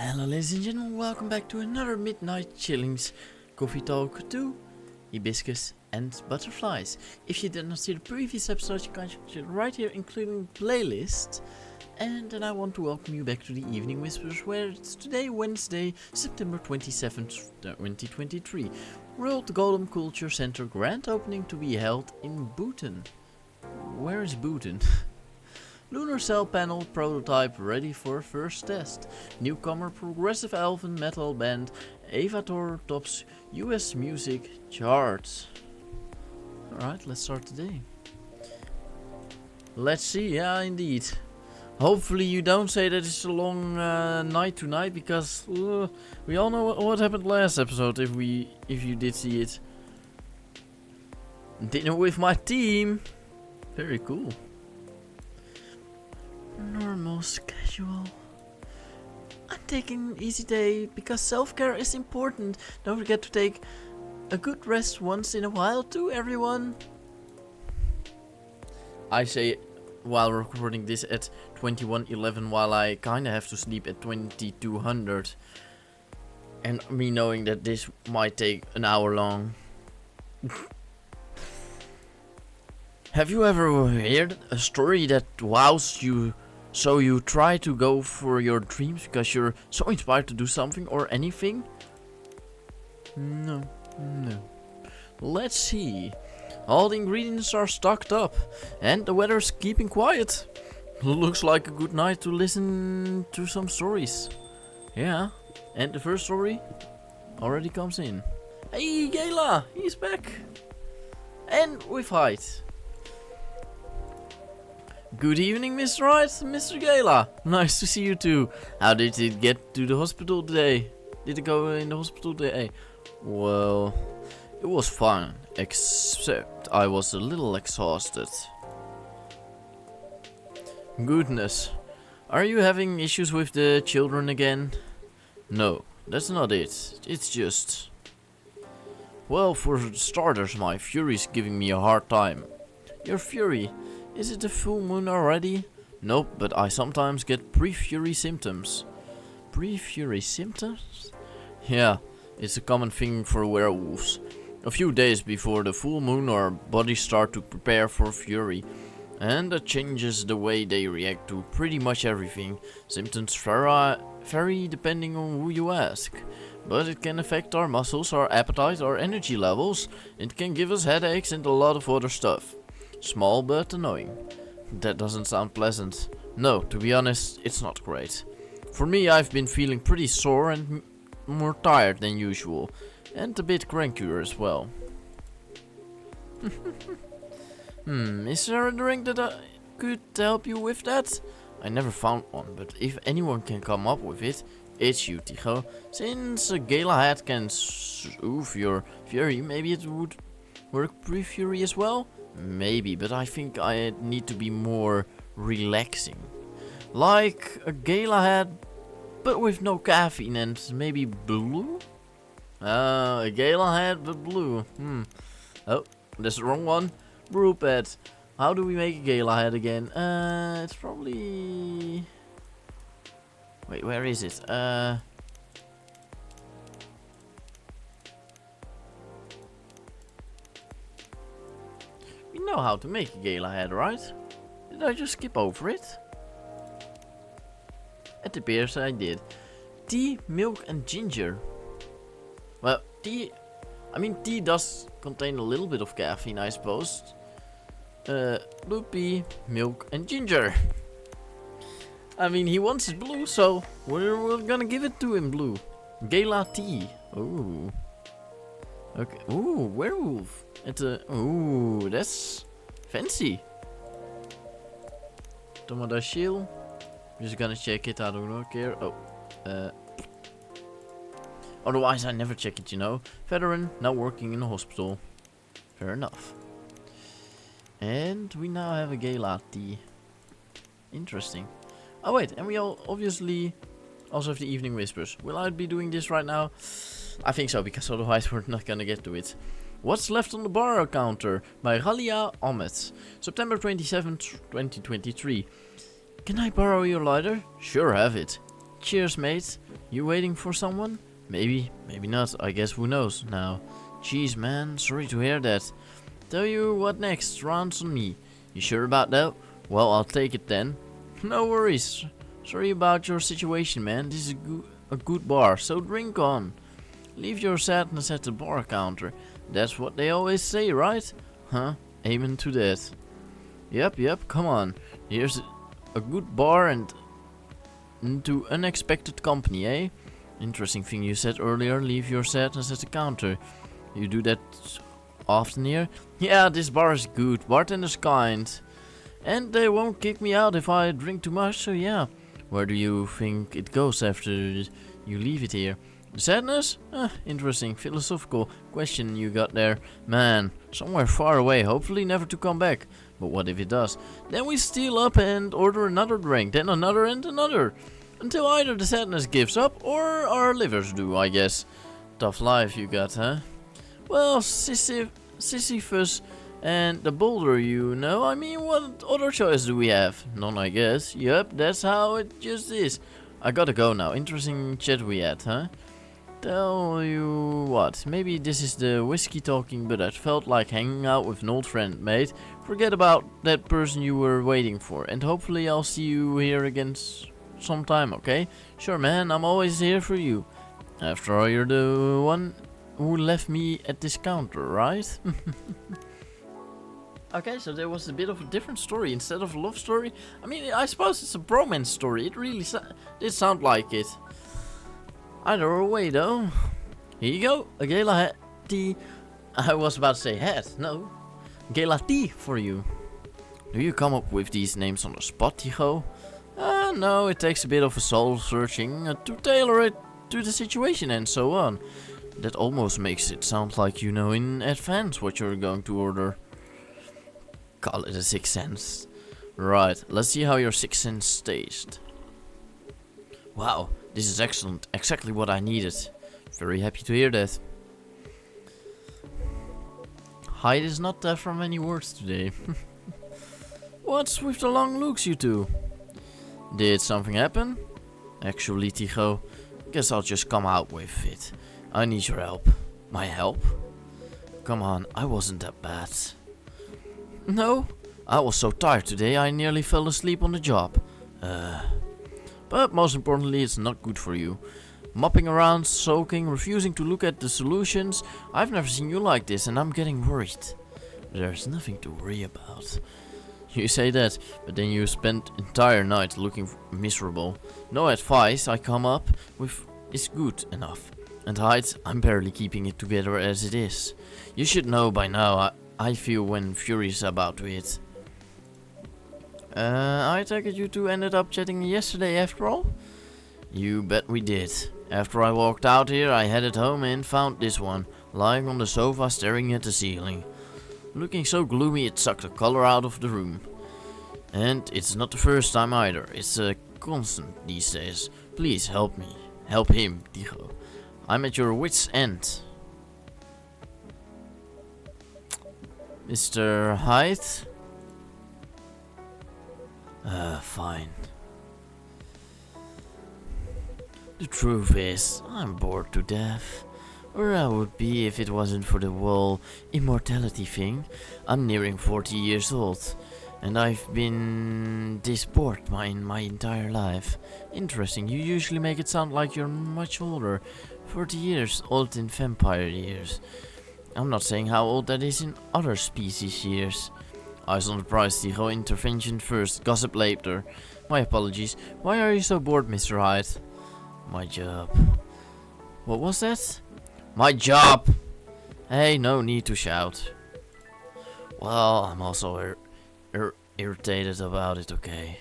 Hello ladies and gentlemen, welcome back to another Midnight Chillings Coffee Talk 2 Hibiscus and Butterflies. If you did not see the previous episode, you can check it right here, including playlist. And then I want to welcome you back to the Evening Whispers, where it's today, Wednesday, September 27th, 2023. World Golem Culture Center grand opening to be held in Bhutan. Where is Bhutan? Lunar cell panel prototype ready for first test. Newcomer progressive elven metal band Avatar tops US music charts. Alright, let's start today. Let's see, yeah indeed. Hopefully you don't say that it's a long night tonight, because we all know what happened last episode if you did see it. Dinner with my team. Very cool. Normal schedule. I'm taking an easy day because self-care is important. Don't forget to take a good rest once in a while too, everyone. I say while recording this at 21:11, while I kinda have to sleep at 2200. And me knowing that this might take an hour long. Have you ever heard a story that wows you, so you try to go for your dreams because you're so inspired to do something or anything? No. Let's see. All the ingredients are stocked up and the weather's keeping quiet. Looks like a good night to listen to some stories. Yeah, and the first story already comes in. Hey Gala, he's back. And with Hyde. Good evening, Mr. Hyde, Mr. Gala. Nice to see you too. How did it get to the hospital today? Did it go in the hospital today? Well, it was fine, except I was a little exhausted. Goodness. Are you having issues with the children again? No, that's not it. It's just... Well, for starters, my Fury's giving me a hard time. Your Fury? Is it the full moon already? Nope, but I sometimes get pre-Fury symptoms. Pre-Fury symptoms? Yeah, it's a common thing for werewolves. A few days before the full moon, our bodies start to prepare for Fury. And that changes the way they react to pretty much everything. Symptoms vary depending on who you ask. But it can affect our muscles, our appetite, our energy levels. It can give us headaches and a lot of other stuff. Small but annoying. That doesn't sound pleasant. No, to be honest, it's not great. For me, I've been feeling pretty sore and more tired than usual. And a bit crankier as well. Is there a drink that I could help you with that? I never found one, but if anyone can come up with it, it's you, Tycho. Since a Gala hat can soothe your Fury, maybe it would work pre-Fury as well? Maybe, but I think I need to be more relaxing. Like a Gala hat, but with no caffeine and maybe blue? A Gala hat, but blue. Oh, that's the wrong one. Brew pad. How do we make a Gala hat again? It's probably... Wait, where is it? We know how to make a Gala hat, right? Did I just skip over it? It appears I did. Tea, milk and ginger. Well, tea does contain a little bit of caffeine, I suppose. Blue pea, milk and ginger. I mean, he wants it blue, so we're gonna give it to him blue. Gala tea. Ooh. Okay. Ooh, werewolf. Ooh, that's fancy. Tomato shield. Just gonna check it. I don't care. Oh. Otherwise, I never check it, you know. Veteran, now working in a hospital. Fair enough. And we now have a Gala tea. Interesting. Oh wait, and we all obviously also have the Evening Whispers. Will I be doing this right now? I think so, because otherwise we're not gonna get to it. What's Left on the Bar Counter by Ghalia Ahmed. September 27th, 2023. Can I borrow your lighter? Sure, have it. cheers, mate. You waiting for someone? Maybe, maybe not. I guess who knows now. Jeez, man. Sorry to hear that. Tell you what next. Rounds on me. You sure about that? Well, I'll take it then. No worries. Sorry about your situation, man. This is a good bar, so drink on. Leave your sadness at the bar counter. That's what they always say, right? Huh? Amen to that. Yep, come on. Here's a good bar and into unexpected company, eh? Interesting thing you said earlier, leave your sadness at the counter. You do that often here? Yeah, this bar is good, bartender's kind. And they won't kick me out if I drink too much, so yeah. Where do you think it goes after you leave it here? Sadness? Interesting philosophical question you got there. Man, somewhere far away, hopefully never to come back. But what if it does? Then we steal up and order another drink, then another and another. Until either the sadness gives up or our livers do, I guess. Tough life you got, huh? Well, Sisyphus and the boulder, you know. I mean, what other choice do we have? None, I guess. Yep, that's how it just is. I gotta go now. Interesting chat we had, huh? Tell you what, maybe this is the whiskey talking, but I felt like hanging out with an old friend, mate. Forget about that person you were waiting for, and hopefully I'll see you here again sometime, okay? Sure, man, I'm always here for you. After all, you're the one who left me at this counter, right? Okay, so there was a bit of a different story instead of a love story. I mean, I suppose it's a bromance story. It really did sound like it. Either way, though. Here you go, a gala tea. I was about to say hat, no. Gala tea for you. Do you come up with these names on the spot, Tycho? No, it takes a bit of a soul searching to tailor it to the situation and so on. That almost makes it sound like you know in advance what you're going to order. Call it a sixth sense. Right, let's see how your sixth sense tastes. Wow, this is excellent. Exactly what I needed. Very happy to hear that. Hyde is not from many words today. What's with the long looks, you two? Did something happen? Actually, Tycho, guess I'll just come out with it. I need your help. My help? Come on, I wasn't that bad. No, I was so tired today I nearly fell asleep on the job. But most importantly, it's not good for you. Mopping around, soaking, refusing to look at the solutions. I've never seen you like this and I'm getting worried. There's nothing to worry about. You say that, but then you spend entire night looking miserable. No advice I come up with is good enough. And Hyde, I'm barely keeping it together as it is. You should know by now I feel when furious about it. I take it you two ended up chatting yesterday after all? You bet we did. After I walked out here, I headed home and found this one, lying on the sofa staring at the ceiling. Looking so gloomy it sucked the color out of the room. And it's not the first time either, it's a constant these days. Please help me. Help him, Tycho. I'm at your wit's end. Mr. Hyde? Fine. The truth is, I'm bored to death. Or I would be if it wasn't for the whole immortality thing. I'm nearing 40 years old. And I've been this bored my entire life. Interesting, you usually make it sound like you're much older. 40 years old in vampire years. I'm not saying how old that is in other species years. Eyes on the prize, Tycho. Intervention first, gossip later. My apologies. Why are you so bored, Mr. Hyde? My job. What was that? My job! Hey, no need to shout. Well, I'm also irritated about it, okay?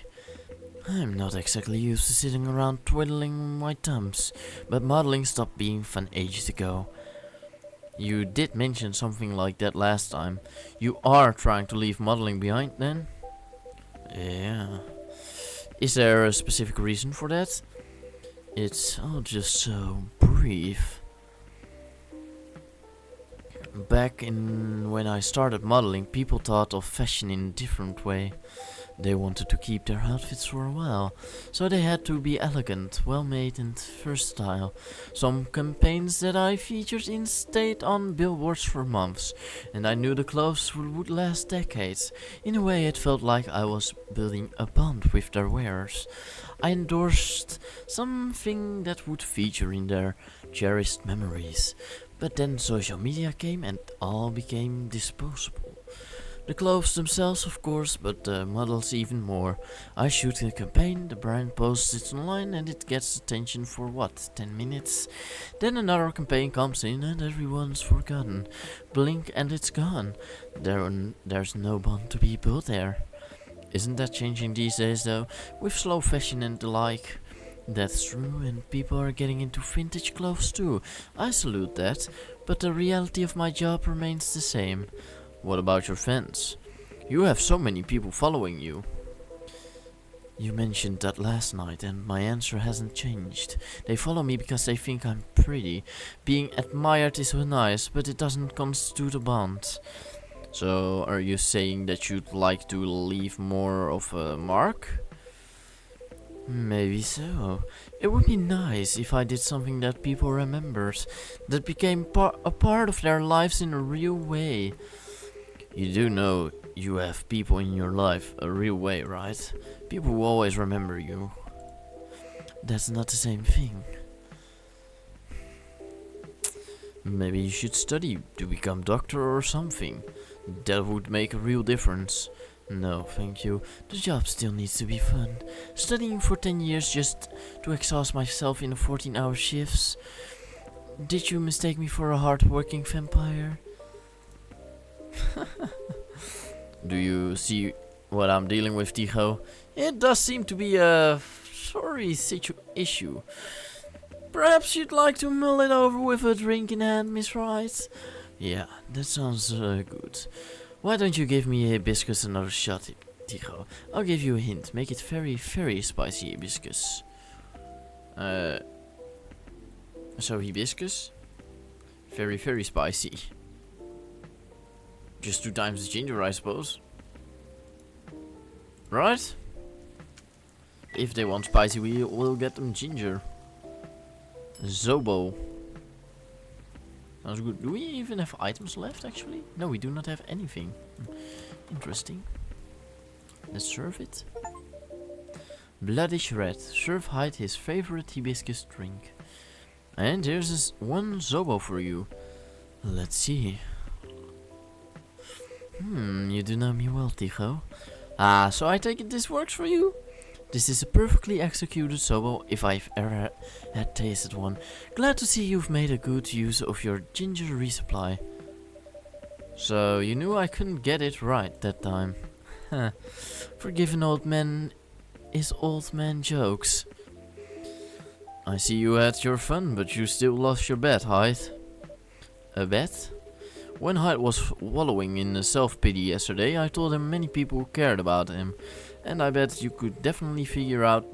I'm not exactly used to sitting around twiddling my thumbs, but modeling stopped being fun ages ago. You did mention something like that last time. You are trying to leave modeling behind then? Yeah. Is there a specific reason for that? It's all just so brief. Back in when I started modeling, people thought of fashion in a different way. They wanted to keep their outfits for a while, so they had to be elegant, well made and versatile. Some campaigns that I featured in stayed on billboards for months, and I knew the clothes would last decades. In a way it felt like I was building a bond with their wearers. I endorsed something that would feature in their cherished memories. But then social media came and all became disposable. The clothes themselves, of course, but the models even more. I shoot a campaign, the brand posts it online, and it gets attention for what, 10 minutes? Then another campaign comes in and everyone's forgotten. Blink and it's gone. There's no bond to be built there. Isn't that changing these days though, with slow fashion and the like? That's true, and people are getting into vintage clothes too. I salute that, but the reality of my job remains the same. What about your fans? You have so many people following you. You mentioned that last night and my answer hasn't changed. They follow me because they think I'm pretty. Being admired is nice, but it doesn't constitute a bond. So, are you saying that you'd like to leave more of a mark? Maybe so. It would be nice if I did something that people remembered, that became a part of their lives in a real way. You do know you have people in your life a real way, right? People will always remember you. That's not the same thing. Maybe you should study to become doctor or something. That would make a real difference. No, thank you. The job still needs to be fun. Studying for 10 years just to exhaust myself in 14-hour shifts. Did you mistake me for a hard-working vampire? Do you see what I'm dealing with, Tycho? It does seem to be a sorry issue. Perhaps you'd like to mull it over with a drink in hand, Miss Hyde? Yeah, that sounds good. Why don't you give me hibiscus another shot, Tycho? I'll give you a hint. Make it very, very spicy hibiscus. So hibiscus? Very, very spicy. Just 2 times the ginger, I suppose. Right? If they want spicy, we'll get them ginger. Zobo. Sounds good. Do we even have items left, actually? No, we do not have anything. Interesting. Let's serve it. Bloodish red. Serve Hyde his favorite hibiscus drink. And here's one Zobo for you. Let's see. You do know me well, Tycho. Ah, so I take it this works for you? This is a perfectly executed Zobo, if I've ever had tasted one. Glad to see you've made a good use of your ginger resupply. So, you knew I couldn't get it right that time. Forgive an old man is old man jokes. I see you had your fun, but you still lost your bet, Hyde. A bet? When Hyde was wallowing in self-pity yesterday, I told him many people cared about him. And I bet you could definitely figure out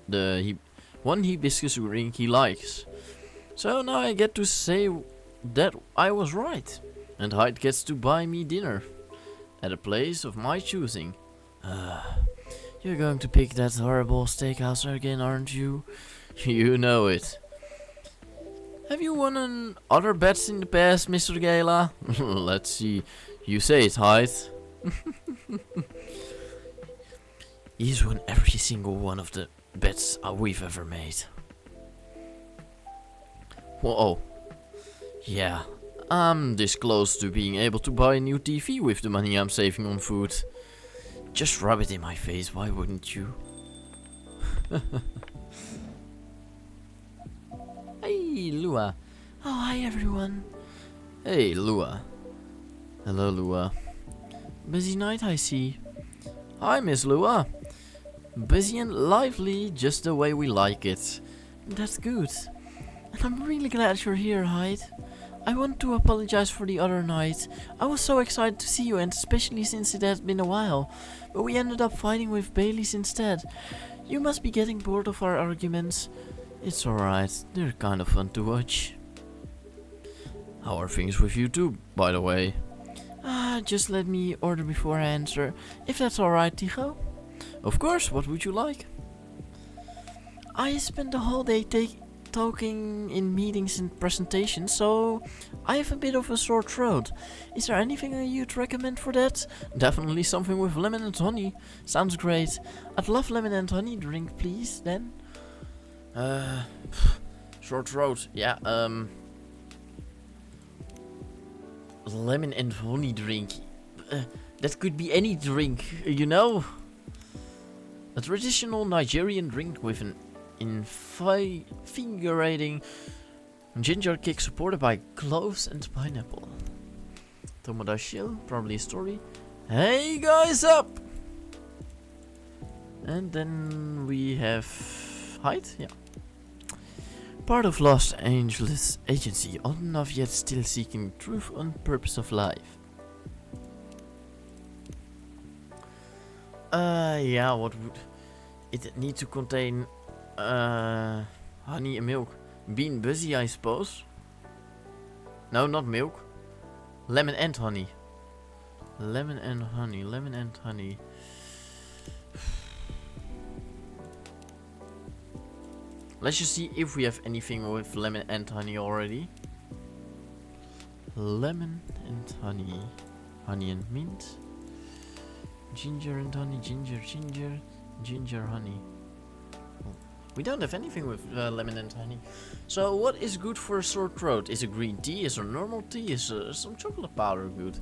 the one hibiscus drink he likes. So now I get to say that I was right. And Hyde gets to buy me dinner. At a place of my choosing. You're going to pick that horrible steakhouse again, aren't you? You know it. Have you won other bets in the past, Mr. Gala? Let's see. You say it, Hyde. He's won every single one of the bets we've ever made. Whoa. Yeah, I'm this close to being able to buy a new TV with the money I'm saving on food. Just rub it in my face, why wouldn't you? Hey, Lua. Oh, hi everyone. Hey, Lua. Hello, Lua. Busy night, I see. Hi, Miss Lua. Busy and lively, just the way we like it. That's good. And I'm really glad you're here, Hyde. I want to apologize for the other night. I was so excited to see you, and especially since it had been a while. But we ended up fighting with Baileys instead. You must be getting bored of our arguments. It's alright, they're kind of fun to watch. How are things with you too, by the way? Just let me order before I answer, if that's alright, Tycho. Of course, what would you like? I spent the whole day talking in meetings and presentations, so I have a bit of a sore throat. Is there anything you'd recommend for that? Definitely something with lemon and honey. Sounds great. I'd love lemon and honey drink, please, then. Sore throat. Yeah, lemon and honey drink. That could be any drink, you know? A traditional Nigerian drink with an invigorating ginger kick supported by cloves and pineapple. Tomodashi, probably a story. Hey guys, up! And then we have Hyde, yeah. Part of Los Angeles agency, old enough yet still seeking truth on purpose of life. Yeah, what would it need to contain? Honey and milk. Bean busy, I suppose. No, not milk. Lemon and honey. Lemon and honey, lemon and honey. Let's just see if we have anything with lemon and honey already. Lemon and honey. Honey and mint. Ginger and honey, ginger, honey. We don't have anything with lemon and honey. So what is good for a sore throat? Is it green tea? Is there normal tea? Is some chocolate powder good?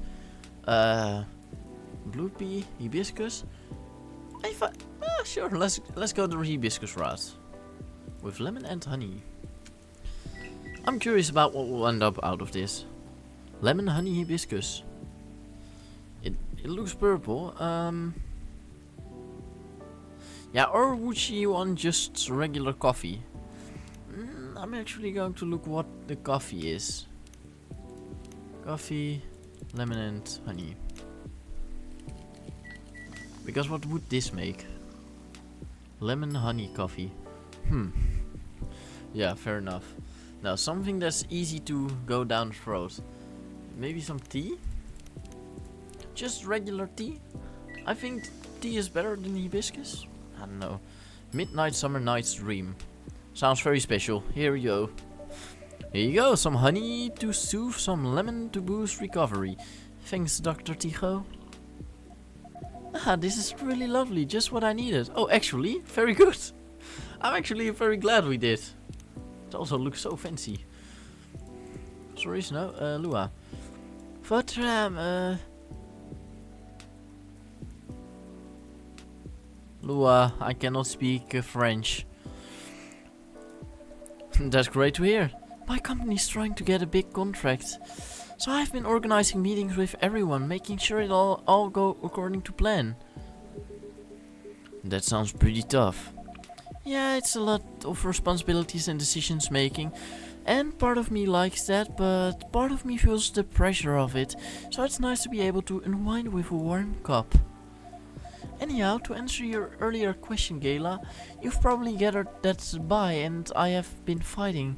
Blue pea, hibiscus. Sure. Let's go the hibiscus route with lemon and honey. I'm curious about what will end up out of this. Lemon, honey, hibiscus. It looks purple. Yeah, or would she want just regular coffee? I'm actually going to look what the coffee is. Coffee, lemon and honey. Because what would this make? Lemon honey coffee. Yeah, fair enough. Now something that's easy to go down the throat. Maybe some tea? Just regular tea? I think tea is better than hibiscus. I don't know. Midnight Summer Night's Dream. Sounds very special. Here we go. Here you go. Some honey to soothe, some lemon to boost recovery. Thanks, Dr. Ticho. This is really lovely. Just what I needed. Oh, actually, very good. I'm actually very glad we did. It also looks so fancy. Sorry, no, Lua. Vatram, Lua, I cannot speak French. That's great to hear. My company's trying to get a big contract. So I've been organizing meetings with everyone, making sure it all go according to plan. That sounds pretty tough. Yeah, it's a lot of responsibilities and decisions making. And part of me likes that, but part of me feels the pressure of it. So it's nice to be able to unwind with a warm cup. Anyhow, to answer your earlier question, Gayla, you've probably gathered that Bai and I have been fighting.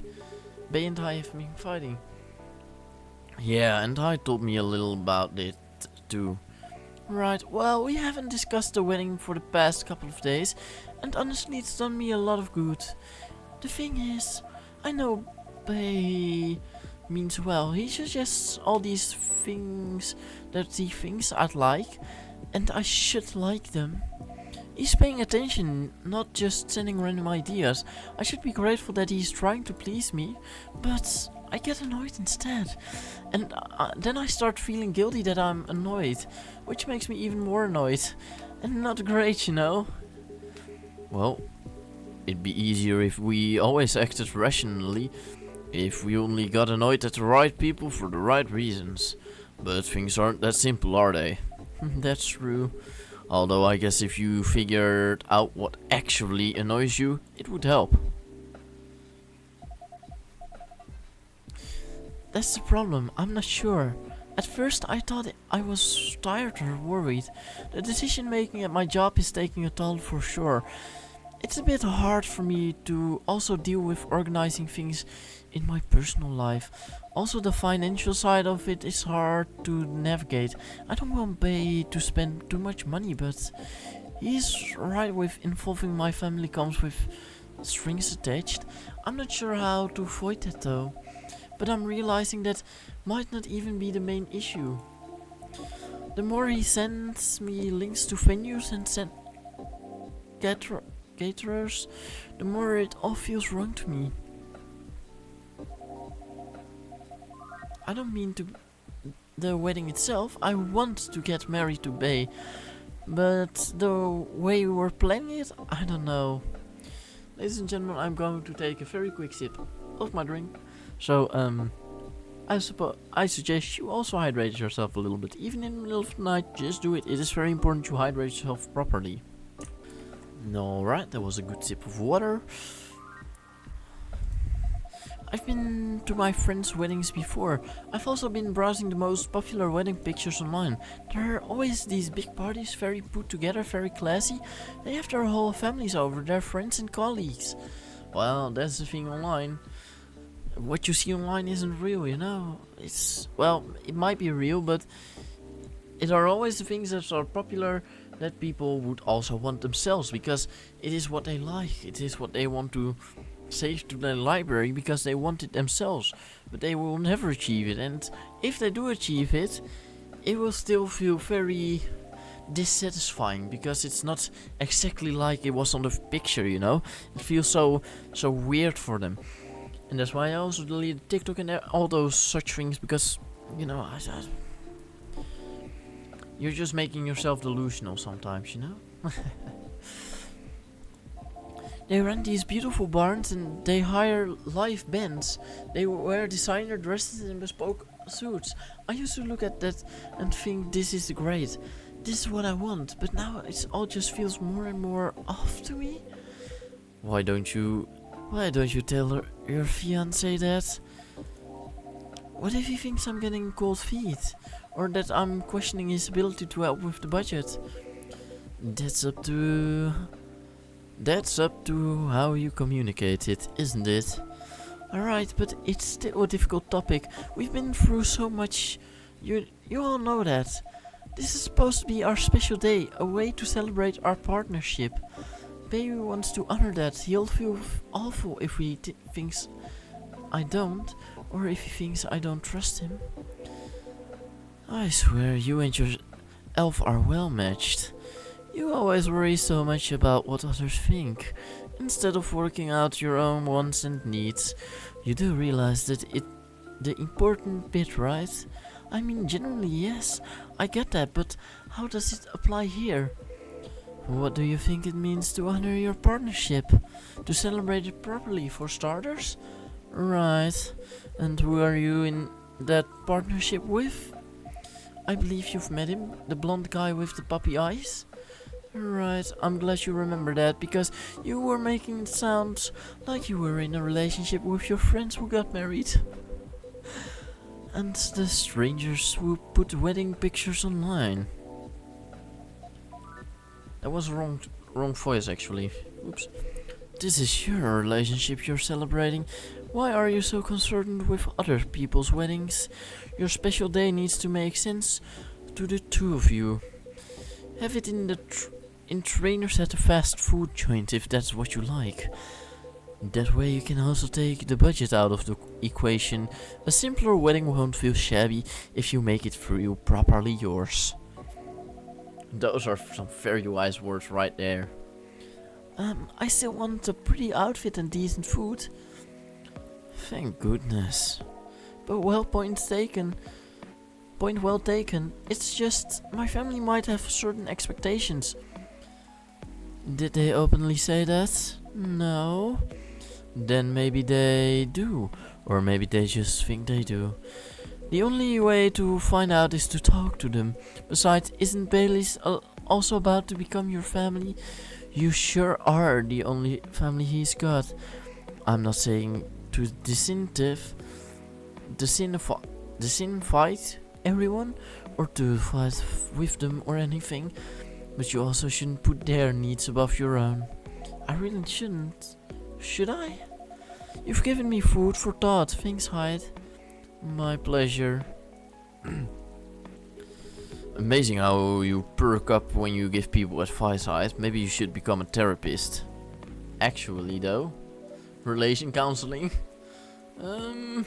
Yeah, and I told me a little about it too. Right, well, we haven't discussed the wedding for the past couple of days, and honestly it's done me a lot of good. The thing is, I know Bai means well. He suggests all these things that he thinks I'd like, and I should like them. He's paying attention, not just sending random ideas. I should be grateful that he's trying to please me, but I get annoyed instead. And then I start feeling guilty that I'm annoyed, which makes me even more annoyed. And not great, you know. Well, it'd be easier if we always acted rationally, if we only got annoyed at the right people for the right reasons. But things aren't that simple, are they? That's true. Although I guess if you figured out what actually annoys you, it would help. That's the problem, I'm not sure. At first I thought I was tired or worried. The decision making at my job is taking a toll for sure. It's a bit hard for me to also deal with organizing things in my personal life. Also the financial side of it is hard to navigate. I don't want Bay to spend too much money, but He's right with involving my family comes with strings attached. I'm not sure how to avoid that though. But I'm realizing that might not even be the main issue. The more he sends me links to venues and caterers, the more it all feels wrong to me. I don't mean to the wedding itself. I want to get married to Bay, but the way we were planning it, I don't know. Ladies and gentlemen, I'm going to take a very quick sip of my drink. So, I suggest you also hydrate yourself a little bit. Even in the middle of the night, just do it. It is very important to hydrate yourself properly. Alright, that was a good sip of water. I've been to my friends' weddings before. I've also been browsing the most popular wedding pictures online. There are always these big parties, very put together, very classy. They have their whole families over, their friends and colleagues. Well, that's the thing online. What you see online isn't real, you know. It might be real, but it are always the things that are popular that people would also want themselves, because it is what they like. It is what they want to save to their library because they want it themselves, but they will never achieve it. And if they do achieve it, it will still feel very dissatisfying because it's not exactly like it was on the picture, you know. It feels so weird for them, and that's why I also deleted TikTok and all those such things, because you know you're just making yourself delusional sometimes, you know. They rent these beautiful barns and they hire live bands. They wear designer dresses and bespoke suits. I used to look at that and think this is great. This is what I want, but now it all just feels more and more off to me. Why don't you tell your fiancé that? What if he thinks I'm getting cold feet? Or that I'm questioning his ability to help with the budget? That's up to how you communicate it, isn't it? Alright, but it's still a difficult topic. We've been through so much. You all know that. This is supposed to be our special day, a way to celebrate our partnership. Baby wants to honor that. He'll feel awful if he thinks I don't, or if he thinks I don't trust him. I swear you and your elf are well matched. You always worry so much about what others think, instead of working out your own wants and needs. You do realize that the important bit, right? I mean, generally yes, I get that, but how does it apply here? What do you think it means to honor your partnership? To celebrate it properly, for starters? Right. And who are you in that partnership with? I believe you've met him, the blonde guy with the puppy eyes? Right, I'm glad you remember that, because you were making it sound like you were in a relationship with your friends who got married. And the strangers who put wedding pictures online. That was wrong voice actually. Oops. This is your relationship you're celebrating. Why are you so concerned with other people's weddings? Your special day needs to make sense to the two of you. Have it in trainers at a fast food joint if that's what you like. That way you can also take the budget out of the equation. A simpler wedding won't feel shabby if you make it feel properly yours. Those are some very wise words right there. I still want a pretty outfit and decent food. Thank goodness. But point well taken. It's just, my family might have certain expectations. Did they openly say that? No. Then maybe they do. Or maybe they just think they do. The only way to find out is to talk to them. Besides, isn't Bailey's also about to become your family? You sure are the only family he's got. I'm not saying to disinvite everyone or to fight with them or anything, but you also shouldn't put their needs above your own. I really shouldn't. Should I? You've given me food for thought. Thanks, Hyde. My pleasure. Amazing how you perk up when you give people advice, Hyde. Maybe you should become a therapist. Actually, though, relation counseling. Um.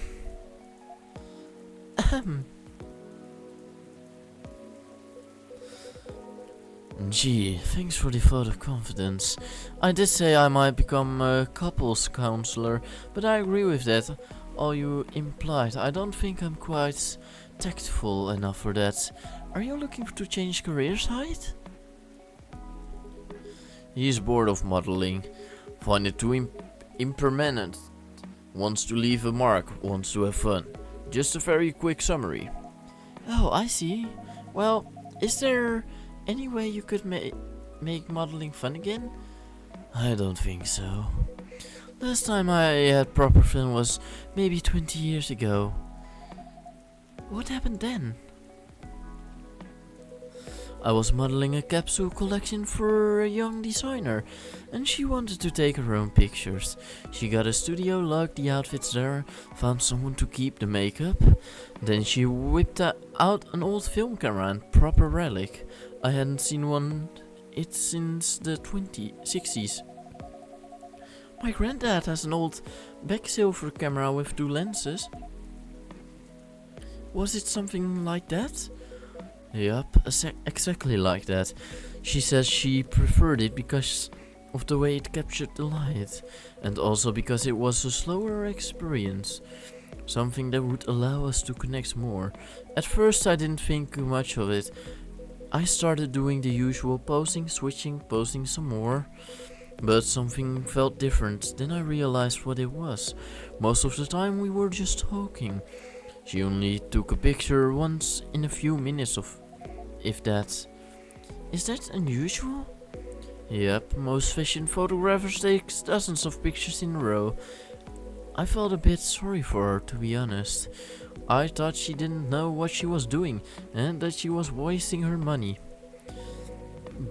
Gee, thanks for the vote of confidence. I did say I might become a couples counselor, but I agree with that. All you implied. I don't think I'm quite tactful enough for that. Are you looking to change careers, Hyde? He's bored of modeling. Find it too impermanent. Wants to leave a mark. Wants to have fun. Just a very quick summary. Oh, I see. Well, is there any way you could make modeling fun again? I don't think so. Last time I had proper fun was maybe 20 years ago. What happened then? I was modeling a capsule collection for a young designer, and she wanted to take her own pictures. She got a studio, logged the outfits there, found someone to keep the makeup. Then she whipped out an old film camera and proper relic. I hadn't seen one since the 60s. My granddad has an old Becksilver camera with 2 lenses. Was it something like that? Yup, exactly like that. She says she preferred it because of the way it captured the light, and also because it was a slower experience. Something that would allow us to connect more. At first I didn't think much of it. I started doing the usual posing, switching, posing some more. But something felt different. Then I realized what it was. Most of the time we were just talking. She only took a picture once in a few minutes, if that. Is that unusual? Yep, most fashion photographers take dozens of pictures in a row. I felt a bit sorry for her, to be honest. I thought she didn't know what she was doing and that she was wasting her money.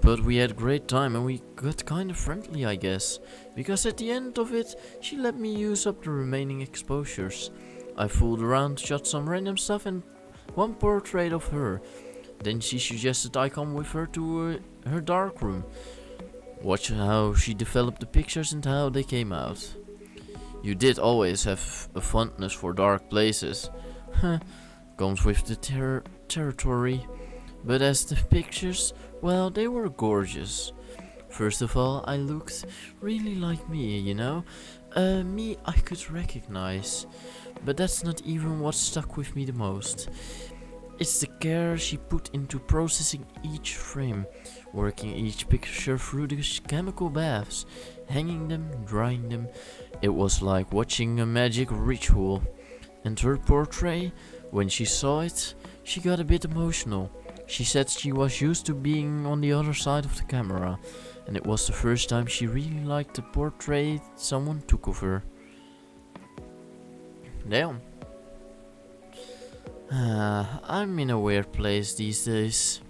But we had a great time and we got kind of friendly, I guess. Because at the end of it, she let me use up the remaining exposures. I fooled around, shot some random stuff and one portrait of her. Then she suggested I come with her to her darkroom. Watch how she developed the pictures and how they came out. You did always have a fondness for dark places. Comes with the territory. But as the pictures, well, they were gorgeous. First of all, I looked really like me, you know? Me I could recognize. But that's not even what stuck with me the most. It's the care she put into processing each frame, working each picture through the chemical baths, hanging them, drying them. It was like watching a magic ritual. And her portrait, when she saw it, she got a bit emotional. She said she was used to being on the other side of the camera, and it was the first time she really liked the portrait someone took of her. Damn. I'm in a weird place these days.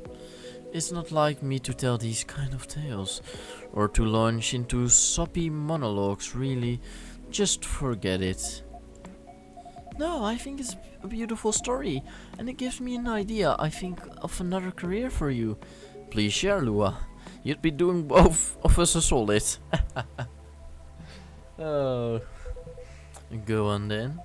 It's not like me to tell these kind of tales, or to launch into soppy monologues, really. Just forget it. No, I think it's a beautiful story, and it gives me an idea, I think, of another career for you. Please share, Lua. You'd be doing both of us a solid. Oh. Go on then.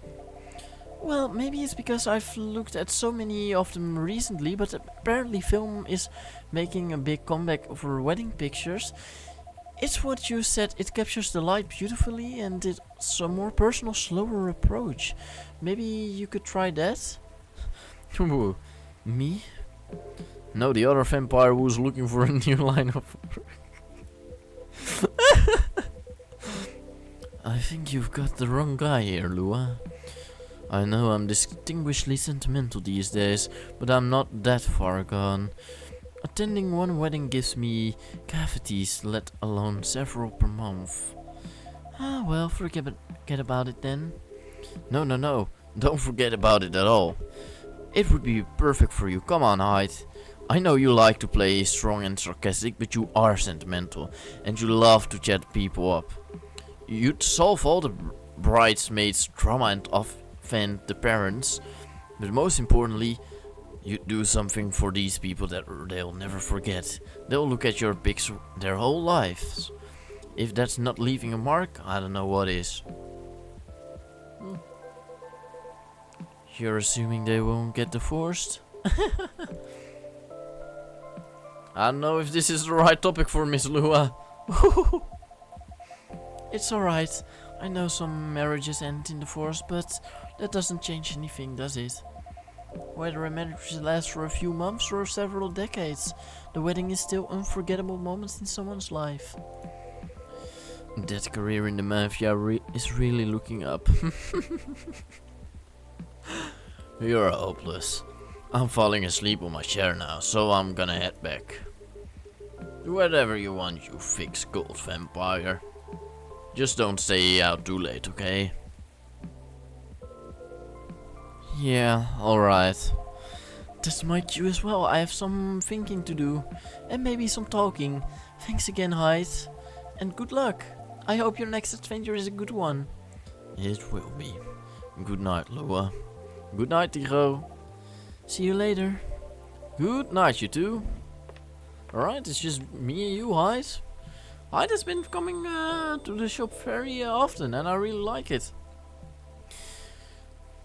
Well, maybe it's because I've looked at so many of them recently, but apparently film is making a big comeback for wedding pictures. It's what you said, it captures the light beautifully and it's a more personal, slower approach. Maybe you could try that? Me? No, the other vampire who's looking for a new line of I think you've got the wrong guy here, Lua. I know I'm distinguishedly sentimental these days, but I'm not that far gone. Attending one wedding gives me cavities, let alone several per month. Ah, well, forget about it then. No, don't forget about it at all. It would be perfect for you, come on, Hyde. I know you like to play strong and sarcastic, but you are sentimental, and you love to chat people up. You'd solve all the bridesmaids' drama and offend the parents, but most importantly, You do something for these people that they'll never forget. They'll look at your pics their whole lives. If that's not leaving a mark, I don't know what is. You're assuming they won't get divorced? I don't know if this is the right topic for Miss Lua. It's alright. I know some marriages end in divorce, but that doesn't change anything, does it? Whether a marriage lasts for a few months or several decades, the wedding is still unforgettable moments in someone's life. That career in the mafia is really looking up. You're hopeless. I'm falling asleep on my chair now, so I'm gonna head back. Do whatever you want, you thick skulled vampire. Just don't stay out too late, okay? Yeah, alright. That's my cue as well. I have some thinking to do. And maybe some talking. Thanks again, Hyde. And good luck. I hope your next adventure is a good one. It will be. Good night, Lua. Good night, Tigo. See you later. Good night, you two. Alright, it's just me and you, Hyde. Hyde has been coming to the shop very often, and I really like it.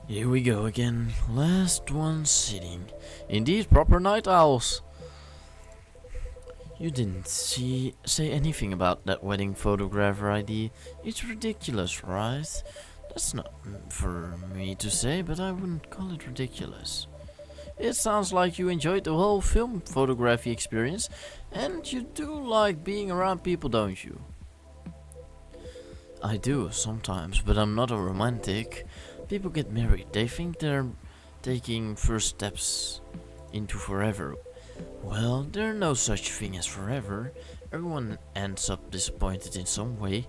Here we go again. Last one sitting. Indeed, proper night owls. You didn't say anything about that wedding photographer ID. It's ridiculous, right? That's not for me to say, but I wouldn't call it ridiculous. It sounds like you enjoyed the whole film photography experience, and you do like being around people, don't you? I do, sometimes, but I'm not a romantic. People get married, they think they're taking first steps into forever. Well, there's no such thing as forever. Everyone ends up disappointed in some way,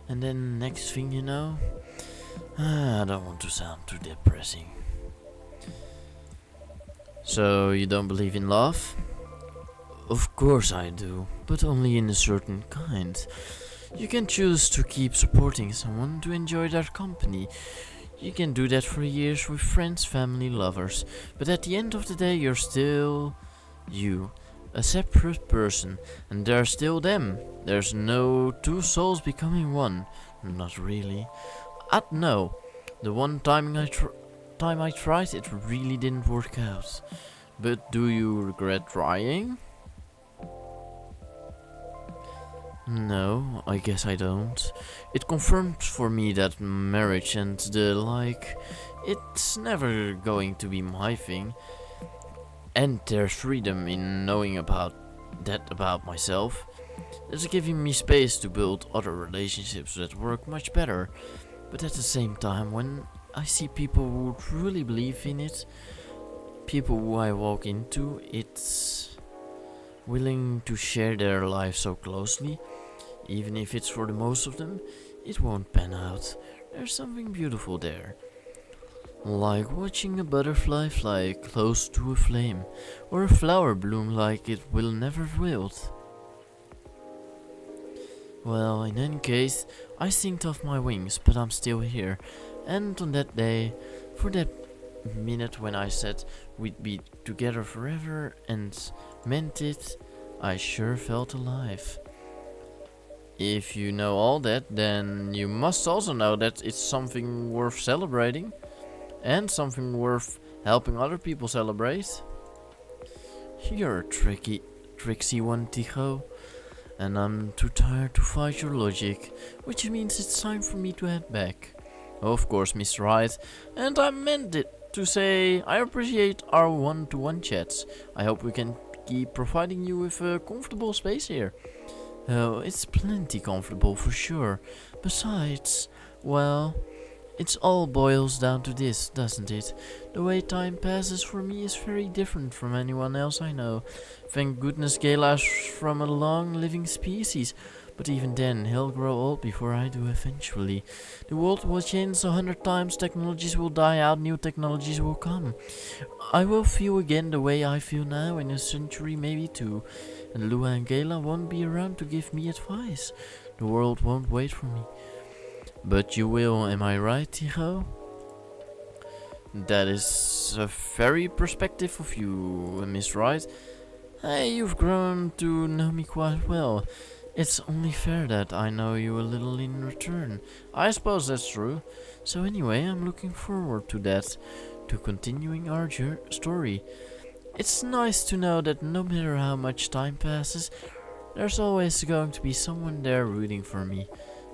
and then next thing you know... I don't want to sound too depressing. So, you don't believe in love? Of course I do, but only in a certain kind. You can choose to keep supporting someone to enjoy their company. You can do that for years with friends, family, lovers, but at the end of the day you're still you, a separate person, and they're still them. There's no two souls becoming one. Not really. No. The one time I tried, it really didn't work out. But do you regret trying? No, I guess I don't. It confirms for me that marriage and the like, it's never going to be my thing. And there's freedom in knowing about myself. It's giving me space to build other relationships that work much better. But at the same time, when I see people who truly believe in it, people who I walk into, it's willing to share their life so closely, even if it's for the most of them, it won't pan out. There's something beautiful there. Like watching a butterfly fly close to a flame, or a flower bloom like it will never wilt. Well, in any case, I synced off my wings, but I'm still here. And on that day, for that minute when I said we'd be together forever and meant it, I sure felt alive. If you know all that, then you must also know that it's something worth celebrating. And something worth helping other people celebrate. You're a tricksy one, Tycho. And I'm too tired to fight your logic, which means it's time for me to head back. Of course, Mr. Hyde, and I meant it to say I appreciate our one-to-one chats. I hope we can keep providing you with a comfortable space here. Oh, it's plenty comfortable for sure. Besides, well, it all boils down to this, doesn't it? The way time passes for me is very different from anyone else I know. Thank goodness Gala is from a long-living species, but even then he'll grow old before I do eventually. The world will change 100 times, technologies will die out, new technologies will come. I will feel again the way I feel now in a century, maybe two, and Lua and Gala won't be around to give me advice. The world won't wait for me. But you will, am I right, Tycho? That is a very perspective of you, Miss Wright. Hey, you've grown to know me quite well. It's only fair that I know you a little in return. I suppose that's true. So anyway, I'm looking forward to that, to continuing our story. It's nice to know that no matter how much time passes, there's always going to be someone there rooting for me.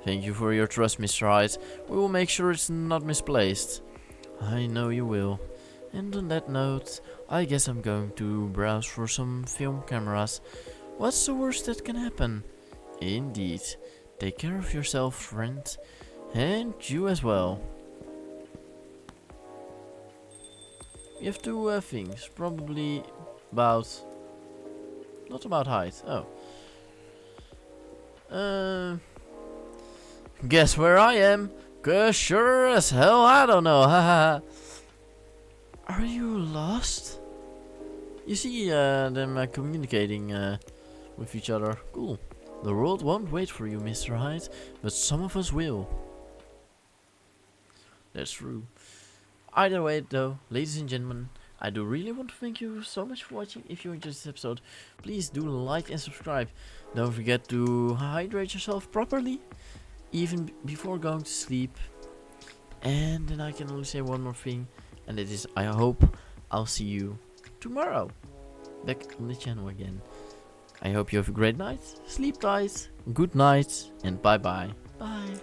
Thank you for your trust, Mr. Hyde. We will make sure it's not misplaced. I know you will. And on that note, I guess I'm going to browse for some film cameras. What's the worst that can happen? Indeed. Take care of yourself, friend. And you as well. We have two things. Probably about... Not about height. Oh. Guess where I am? 'Cause sure as hell I don't know. Haha. Are you lost? You see them communicating with each other. Cool. The world won't wait for you, Mr. Hyde, but some of us will. That's true. Either way though, ladies and gentlemen, I do really want to thank you so much for watching. If you enjoyed this episode, please do like and subscribe. Don't forget to hydrate yourself properly, even before going to sleep. And then I can only say one more thing, and it is I hope I'll see you tomorrow back on the channel again. I hope you have a great night, sleep tight, good night, and bye bye. Bye.